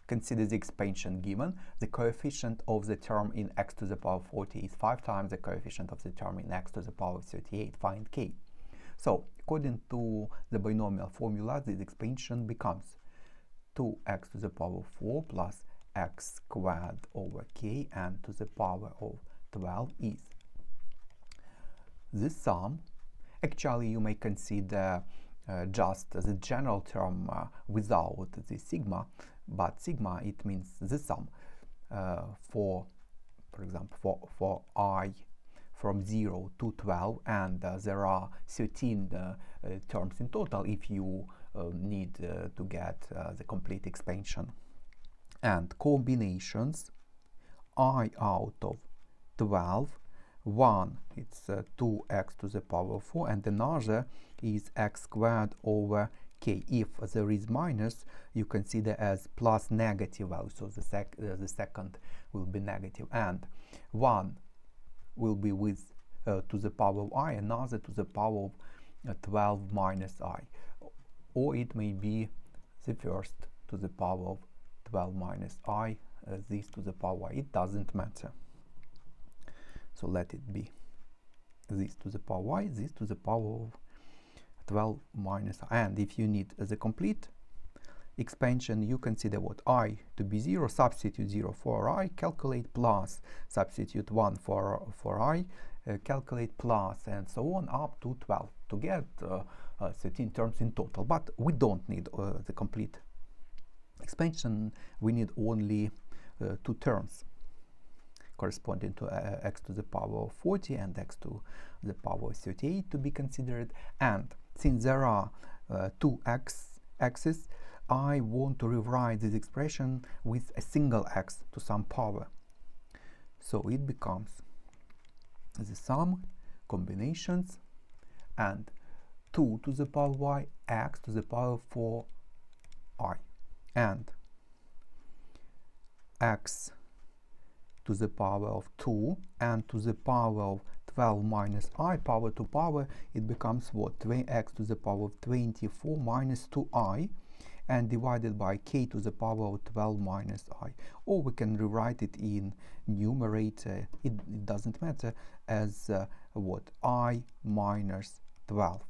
consider the expansion given. The coefficient of the term in x to the power 40 is 5 times the coefficient of the term in x to the power 38. Find k. So, according to the binomial formula, this expansion becomes 2x to the power 4 plus x squared over k, and to the power of 12 is the sum. Actually, you may consider just the general term without the sigma, but sigma, it means the sum. For example, for I from 0 to 12, and there are 13 terms in total if you need to get the complete expansion. And combinations, I out of 12, one it's 2x to the power 4, and another is x squared over k. If there is minus, you consider as plus negative value, so the second will be negative, and one will be with to the power of I, another to the power of 12 minus I, or it may be the first to the power of 12 minus I, this to the power I. It doesn't matter. So let it be this to the power y, this to the power of 12 minus I. And if you need the complete expansion, you consider what I to be 0, substitute 0 for I, calculate, plus substitute 1 for I, calculate, plus, and so on up to 12 to get 13 terms in total. But we don't need the complete expansion, we need only 2 terms corresponding to x to the power of 40 and x to the power of 38 to be considered. And since there are 2 x's, I want to rewrite this expression with a single x to some power. So it becomes the sum, combinations, and 2 to the power y, x to the power 4i, and x to the power of 2 and to the power of 12 minus I, power to power, it becomes what? X to the power of 24 minus 2i, and divided by k to the power of 12 minus I. Or we can rewrite it in numerator, it doesn't matter, as what? I minus 12.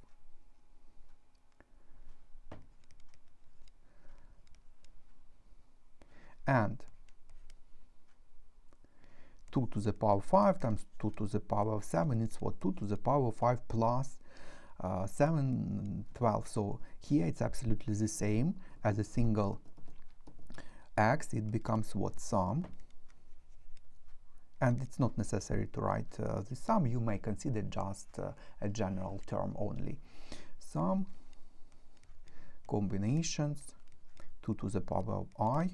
And 2 to the power 5 times 2 to the power of 7, it's what? 2 to the power of 5 plus 7, 12. So here it's absolutely the same as a single x. It becomes what? Sum. And it's not necessary to write the sum. You may consider just a general term only. Sum, combinations, 2 to the power of I.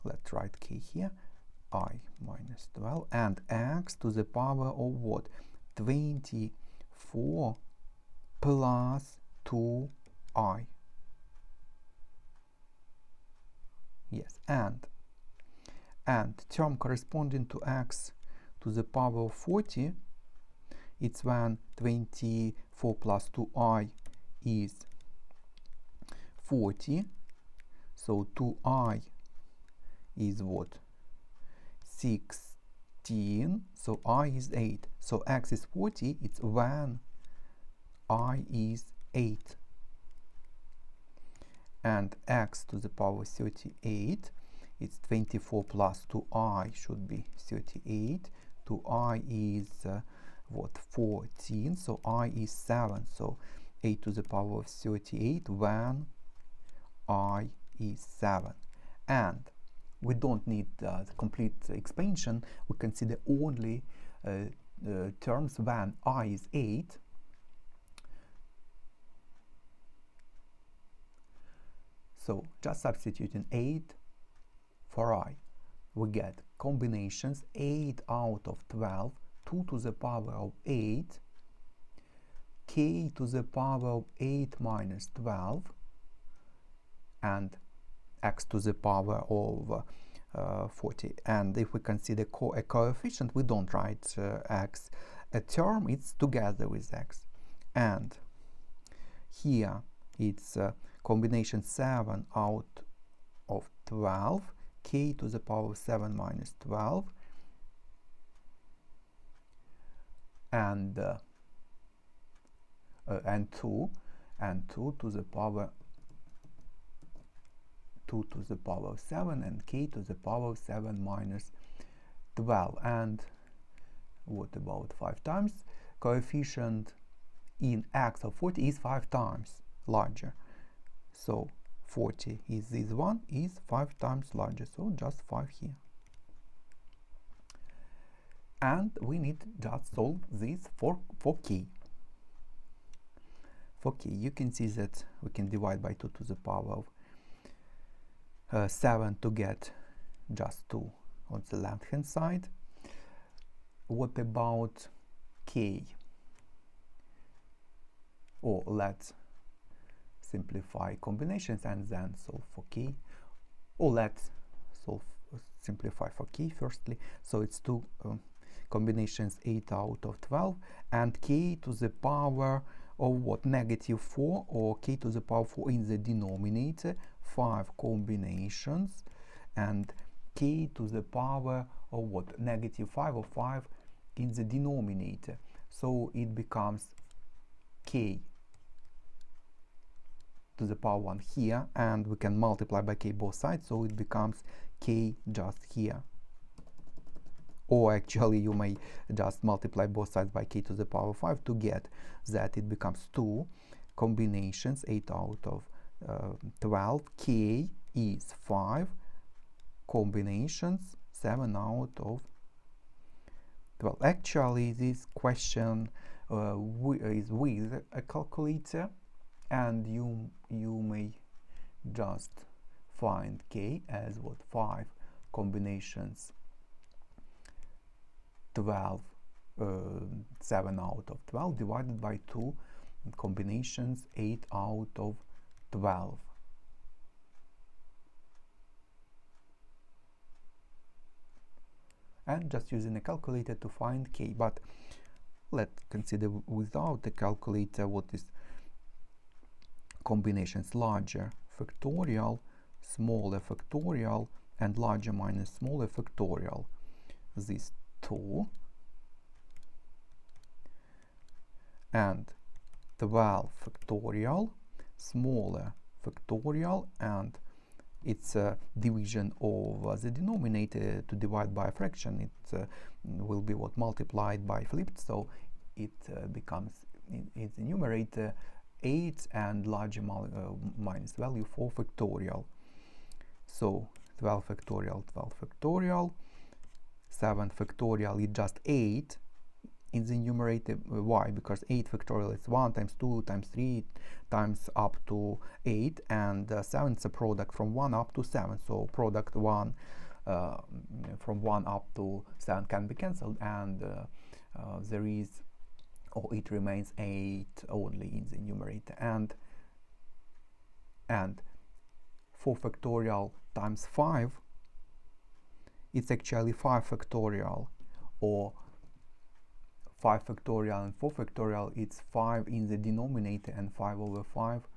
Let's write k here. I minus 12, and x to the power of what? 24 plus 2i. Yes, and term corresponding to x to the power of 40, it's when 24 plus 2i is 40, so 2i is what? 16, so I is 8. So x is 40, it's when I is 8. And x to the power 38, it's 24 plus 2i should be 38. 2i is what? 14, so I is 7. So 8 to the power of 38 when I is 7. And we don't need the complete expansion. We consider only terms when I is 8. So just substituting 8 for I, we get combinations 8 out of 12, 2 to the power of 8, k to the power of 8 minus 12, and x to the power of 40. And if we consider a coefficient, we don't write x. A term, it's together with x. And here it's combination 7 out of 12, k to the power of 7 minus 12, and 2 to the power 2 to the power of 7, and k to the power of 7 minus 12. And what about 5 times? Coefficient in x of 40 is 5 times larger, so 40 is this one, is 5 times larger, so just 5 here. And we need just solve this for k. For k, you can see that we can divide by 2 to the power of 7 to get just 2 on the left hand side. What about k? Or let's simplify combinations and then solve for k. Or let's simplify for k firstly. So it's 2 combinations, 8 out of 12, and k to the power of what? -4, or k to the power 4 in the denominator, 5 combinations, and k to the power of what? -5 or 5 in the denominator. So it becomes k to the power 1 here, and we can multiply by k both sides, so it becomes k just here. Or actually you may just multiply both sides by k to the power 5 to get that it becomes 2 combinations, 8 out of 12, k is 5 combinations, 7 out of 12. Actually this question is with a calculator, and you may just find k as what? 5 combinations, 12, 7 out of 12 divided by 2 combinations, 8 out of 12. And just using a calculator to find k. But let's consider without the calculator what is combinations: larger factorial, smaller factorial, and larger minus smaller factorial. These 2 and 12 factorial, smaller factorial, and it's a division of the denominator to divide by a fraction. It will be what? Multiplied by flipped, so it becomes in the numerator 8 and larger minus value 4 factorial. So 12 factorial, 12 factorial, 7 factorial is just 8 in the numerator. Why? Because 8 factorial is 1 times 2 times 3 times up to 8, and 7 is a product from 1 up to 7, so product 1 from 1 up to 7 can be cancelled, and there is, or it remains 8 only in the numerator. And 4 factorial times 5, it's actually 5 factorial, or 5 factorial and 4 factorial, it's 5 in the denominator, and 5 over 5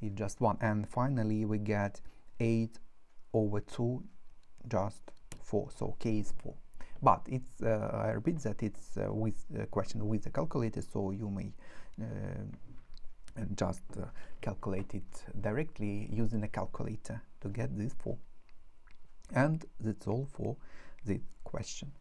is just 1. And finally we get 8 over 2, just 4, so k is 4. But it's I repeat that it's with a question with the calculator, so you may just calculate it directly using a calculator to get this 4. And that's all for the question.